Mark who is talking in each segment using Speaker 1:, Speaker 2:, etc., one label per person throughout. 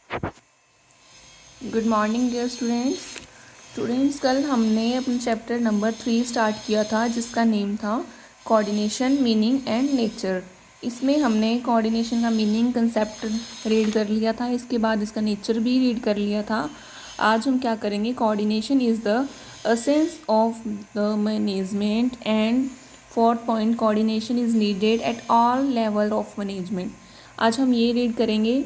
Speaker 1: Good morning dear students. कल हमने अपना चैप्टर नंबर 3 स्टार्ट किया था जिसका नेम था कोऑर्डिनेशन, मीनिंग एंड नेचर। इसमें हमने कोऑर्डिनेशन का मीनिंग कंसेप्ट रीड कर लिया था, इसके बाद इसका नेचर भी रीड कर लिया था। आज हम क्या करेंगे, coordination is the essence of the management and fourth point, coordination is needed at all level of management. आज हम ये रीड करेंगे।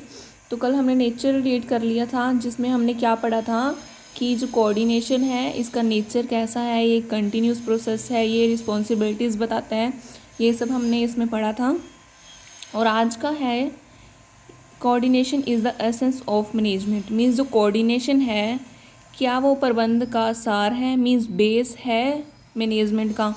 Speaker 1: तो कल हमने नेचर रीड कर लिया था जिसमें हमने क्या पढ़ा था कि जो कोऑर्डिनेशन है इसका नेचर कैसा है, ये कंटिन्यूस प्रोसेस है, ये रिस्पॉन्सिबिलिटीज़ बताता है, ये सब हमने इसमें पढ़ा था। और आज का है coordination is the essence of management. Means जो कोऑर्डिनेशन है क्या वो प्रबंध का सार है, मीन्स बेस है मैनेजमेंट का।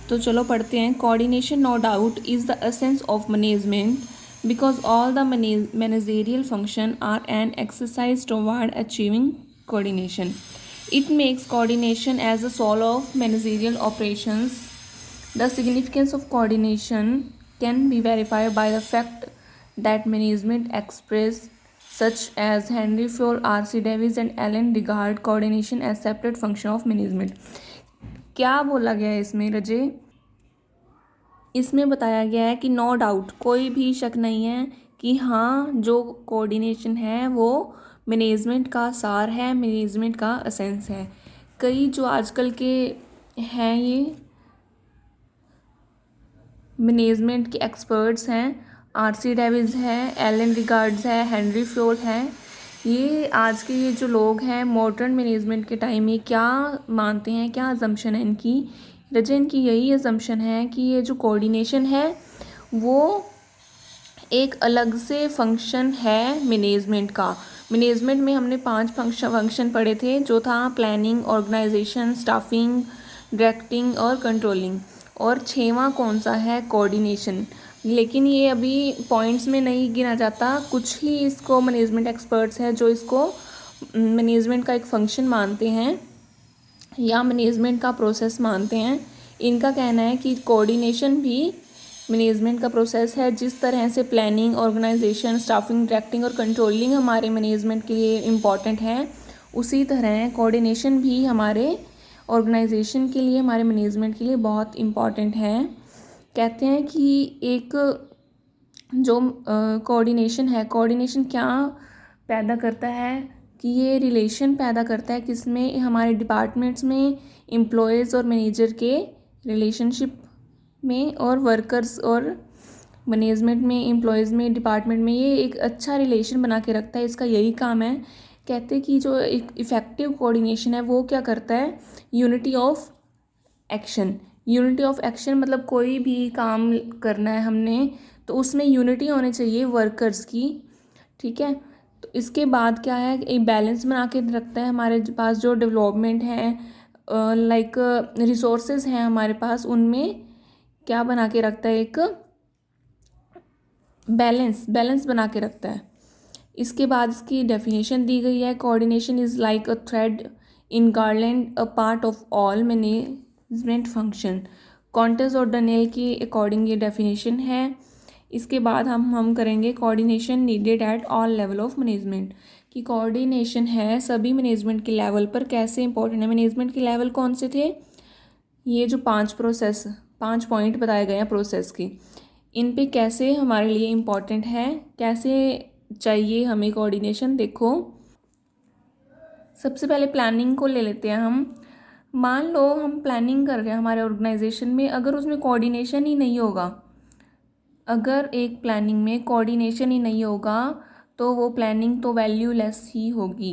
Speaker 1: तो चलो पढ़ते हैं। Coordination no doubt is the essence of management because all the managerial function are an exercise toward achieving coordination. It makes coordination as the soul of managerial operations. The significance of coordination can be verified by the fact that management experts such as Henry Ford, R.C. Davis and Alan regard coordination as separate function of management. क्या बोला गया है इसमें रजे? इसमें बताया गया है कि नो डाउट, कोई भी शक नहीं है कि हाँ जो कोऑर्डिनेशन है वो मैनेजमेंट का सार है, मैनेजमेंट का एसेंस है। कई जो आजकल के हैं ये मैनेजमेंट के एक्सपर्ट्स हैं, आरसी डेविस है, एलन रिगार्ड्स है, हेनरी फ्योर्ड है, ये आज के ये जो लोग हैं मॉडर्न मैनेजमेंट के टाइम में क्या मानते हैं, क्या अजम्पशन है इनकी, रजन की यही अजम्पशन है कि ये जो कोऑर्डिनेशन है वो एक अलग से फंक्शन है मैनेजमेंट का। मैनेजमेंट में हमने 5 फंक्शन पढ़े थे, जो था प्लानिंग, ऑर्गेनाइजेशन, स्टाफिंग, डायरेक्टिंग और कंट्रोलिंग। और 6वां कौन सा है, कोऑर्डिनेशन। लेकिन ये अभी पॉइंट्स में नहीं गिना जाता, कुछ ही इसको मैनेजमेंट एक्सपर्ट्स हैं जो इसको मैनेजमेंट का एक फंक्शन मानते हैं या मैनेजमेंट का प्रोसेस मानते हैं। इनका कहना है कि कोऑर्डिनेशन भी मैनेजमेंट का प्रोसेस है। जिस तरह से प्लानिंग, ऑर्गेनाइजेशन, स्टाफिंग, डायरेक्टिंग और कंट्रोलिंग हमारे मैनेजमेंट के लिए इम्पॉर्टेंट है, उसी तरह कोऑर्डिनेशन भी हमारे ऑर्गेनाइजेशन के लिए, हमारे मैनेजमेंट के लिए बहुत इम्पॉर्टेंट है। कहते हैं कि एक जो कोऑर्डिनेशन है, कोऑर्डिनेशन क्या पैदा करता है कि ये रिलेशन पैदा करता है किसमें, हमारे डिपार्टमेंट्स में एम्प्लॉयज़ और मैनेजर के रिलेशनशिप में, और वर्कर्स और मैनेजमेंट में, एम्प्लॉयज़ में, डिपार्टमेंट में, ये एक अच्छा रिलेशन बना के रखता है। इसका यही काम है। कहते हैं कि जो एक इफ़ेक्टिव कोऑर्डिनेशन है वो क्या करता है, unity of action. Unity of action मतलब कोई भी काम करना है हमने तो उसमें यूनिटी होनी चाहिए वर्कर्स की, ठीक है। तो इसके बाद क्या है, एक बैलेंस बना के रखता है हमारे पास जो डेवलपमेंट है, लाइक रिसोर्सेज हैं हमारे पास, उनमें क्या बना के रखता है, एक बैलेंस बना के रखता है। इसके बाद इसकी डेफिनेशन दी गई है, coordination is like a thread in garland, a part of all management function. Koontz और डनेल की अकॉर्डिंग ये डेफिनेशन है। इसके बाद हम करेंगे coordination needed at all level of management, कि कोऑर्डिनेशन है सभी मैनेजमेंट के लेवल पर कैसे इंपॉर्टेंट है। मैनेजमेंट के लेवल कौन से थे, ये जो 5 पॉइंट बताए गए हैं प्रोसेस की, इन पे कैसे हमारे लिए इम्पॉर्टेंट है, कैसे चाहिए हमें कोऑर्डिनेशन। देखो सबसे पहले प्लानिंग को ले लेते हैं हम। मान लो हम प्लानिंग कर रहे हैं हमारे ऑर्गेनाइजेशन में, अगर उसमें कोऑर्डिनेशन ही नहीं होगा, अगर एक प्लानिंग में कोऑर्डिनेशन ही नहीं होगा तो वो प्लानिंग तो वैल्यूलेस ही होगी।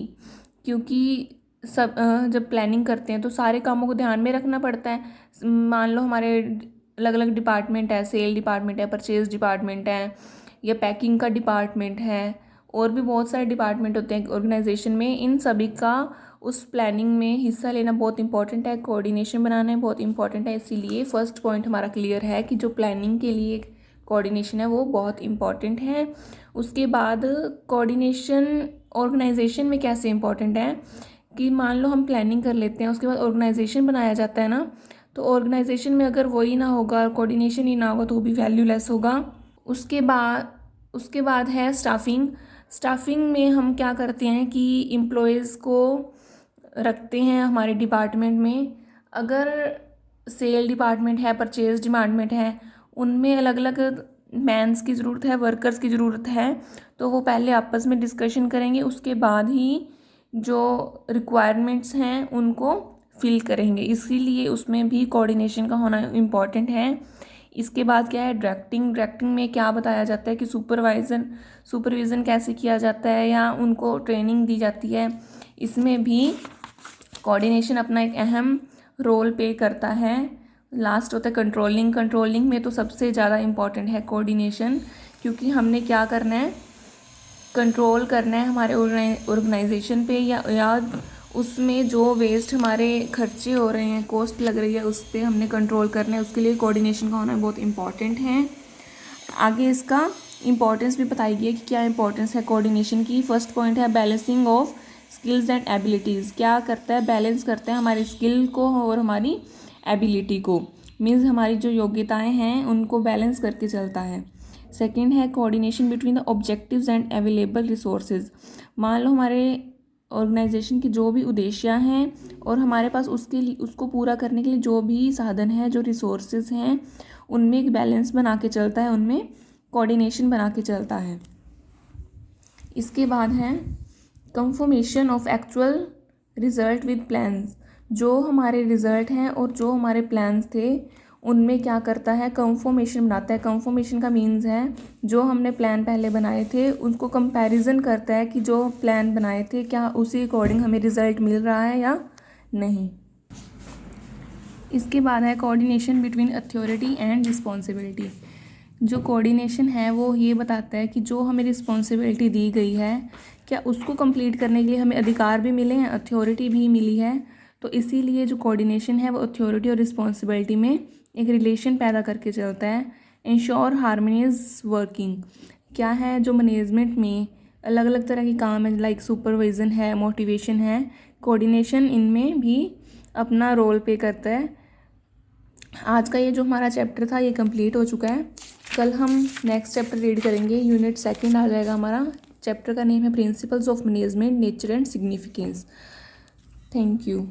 Speaker 1: क्योंकि सब जब प्लानिंग करते हैं तो सारे कामों को ध्यान में रखना पड़ता है। मान लो हमारे अलग अलग डिपार्टमेंट है, सेल डिपार्टमेंट है, परचेज डिपार्टमेंट है, या पैकिंग का डिपार्टमेंट है, और भी बहुत सारे डिपार्टमेंट होते हैं ऑर्गेनाइजेशन में। इन सभी का उस प्लानिंग में हिस्सा लेना बहुत इंपॉर्टेंट है, कोऑर्डिनेशन बनाना बहुत इंपॉर्टेंट है। इसीलिए फर्स्ट पॉइंट हमारा क्लियर है कि जो प्लानिंग के लिए कोऑर्डिनेशन है वो बहुत इंपॉर्टेंट है। उसके बाद कोऑर्डिनेशन ऑर्गेनाइजेशन में कैसे इंपॉर्टेंट है कि मान लो हम प्लानिंग कर लेते हैं, उसके बाद ऑर्गेनाइजेशन बनाया जाता है ना, तो ऑर्गेनाइजेशन में अगर वही ना होगा, कोऑर्डिनेशन ही ना होगा, तो वो भी वैल्यूलेस होगा। उसके बाद है स्टाफिंग। स्टाफिंग में हम क्या करते हैं कि एम्प्लॉयज़ को रखते हैं हमारे डिपार्टमेंट में। अगर सेल डिपार्टमेंट है, परचेज डिपार्टमेंट है, उनमें अलग अलग मैन्स की ज़रूरत है, वर्कर्स की ज़रूरत है, तो वो पहले आपस में डिस्कशन करेंगे, उसके बाद ही जो रिक्वायरमेंट्स हैं उनको फिल करेंगे। इसीलिए उसमें भी कोऑर्डिनेशन का होना इम्पॉर्टेंट है। इसके बाद क्या है, डायरेक्टिंग में क्या बताया जाता है कि सुपरविज़न कैसे किया जाता है या उनको ट्रेनिंग दी जाती है। इसमें भी कोऑर्डिनेशन अपना एक अहम रोल प्ले करता है। लास्ट होता है कंट्रोलिंग में तो सबसे ज़्यादा इम्पॉर्टेंट है कोऑर्डिनेशन, क्योंकि हमने क्या करना है, कंट्रोल करना है हमारे ऑर्गेनाइजेशन पे या उसमें जो वेस्ट हमारे खर्चे हो रहे हैं, कॉस्ट लग रही है, उस पर हमने कंट्रोल करना है। उसके लिए कोऑर्डिनेशन का होना बहुत इम्पॉर्टेंट है। आगे इसका इम्पॉर्टेंस भी बताई गई है कि क्या इम्पोर्टेंस है कोऑर्डिनेशन की। फर्स्ट पॉइंट है balancing of skills and abilities. क्या करता है, बैलेंस करता है हमारी स्किल को और हमारी एबिलिटी को, मीन्स हमारी जो योग्यताएं हैं उनको बैलेंस करके चलता है। सेकंड है coordination between the objectives and available resources. मान लो हमारे ऑर्गेनाइजेशन के जो भी उद्देश्य हैं और हमारे पास उसको पूरा करने के लिए जो भी साधन है, जो रिसोर्सेज हैं, उनमें एक बैलेंस बना के चलता है, उनमें कोऑर्डिनेशन बना के चलता है। इसके बाद है confirmation of actual result with plans. जो हमारे रिजल्ट हैं और जो हमारे प्लान्स थे उनमें क्या करता है, कंफर्मेशन बनाता है। कंफर्मेशन का मीन्स है जो हमने प्लान पहले बनाए थे उसको कंपैरिजन करता है कि जो प्लान बनाए थे क्या उसी अकॉर्डिंग हमें रिजल्ट मिल रहा है या नहीं। इसके बाद है coordination between authority and responsibility. जो कोऑर्डिनेशन है वो ये बताता है कि जो हमें रिस्पॉन्सिबिलिटी दी गई है क्या उसको कंप्लीट करने के लिए हमें अधिकार भी मिले हैं, अथॉरिटी भी मिली है। तो इसीलिए जो कोऑर्डिनेशन है वो अथॉरिटी और रिस्पॉन्सिबिलिटी में एक रिलेशन पैदा करके चलता है। Ensure harmonious working. क्या है, जो मैनेजमेंट में अलग अलग तरह के काम है, लाइक सुपरविज़न है, मोटिवेशन है, कोऑर्डिनेशन इनमें भी अपना रोल प्ले करता है। आज का ये जो हमारा चैप्टर था ये कंप्लीट हो चुका है। कल हम नेक्स्ट चैप्टर रीड करेंगे, यूनिट 2 आ जाएगा हमारा। चैप्टर का नेम है principles of management, nature and significance. Thank you.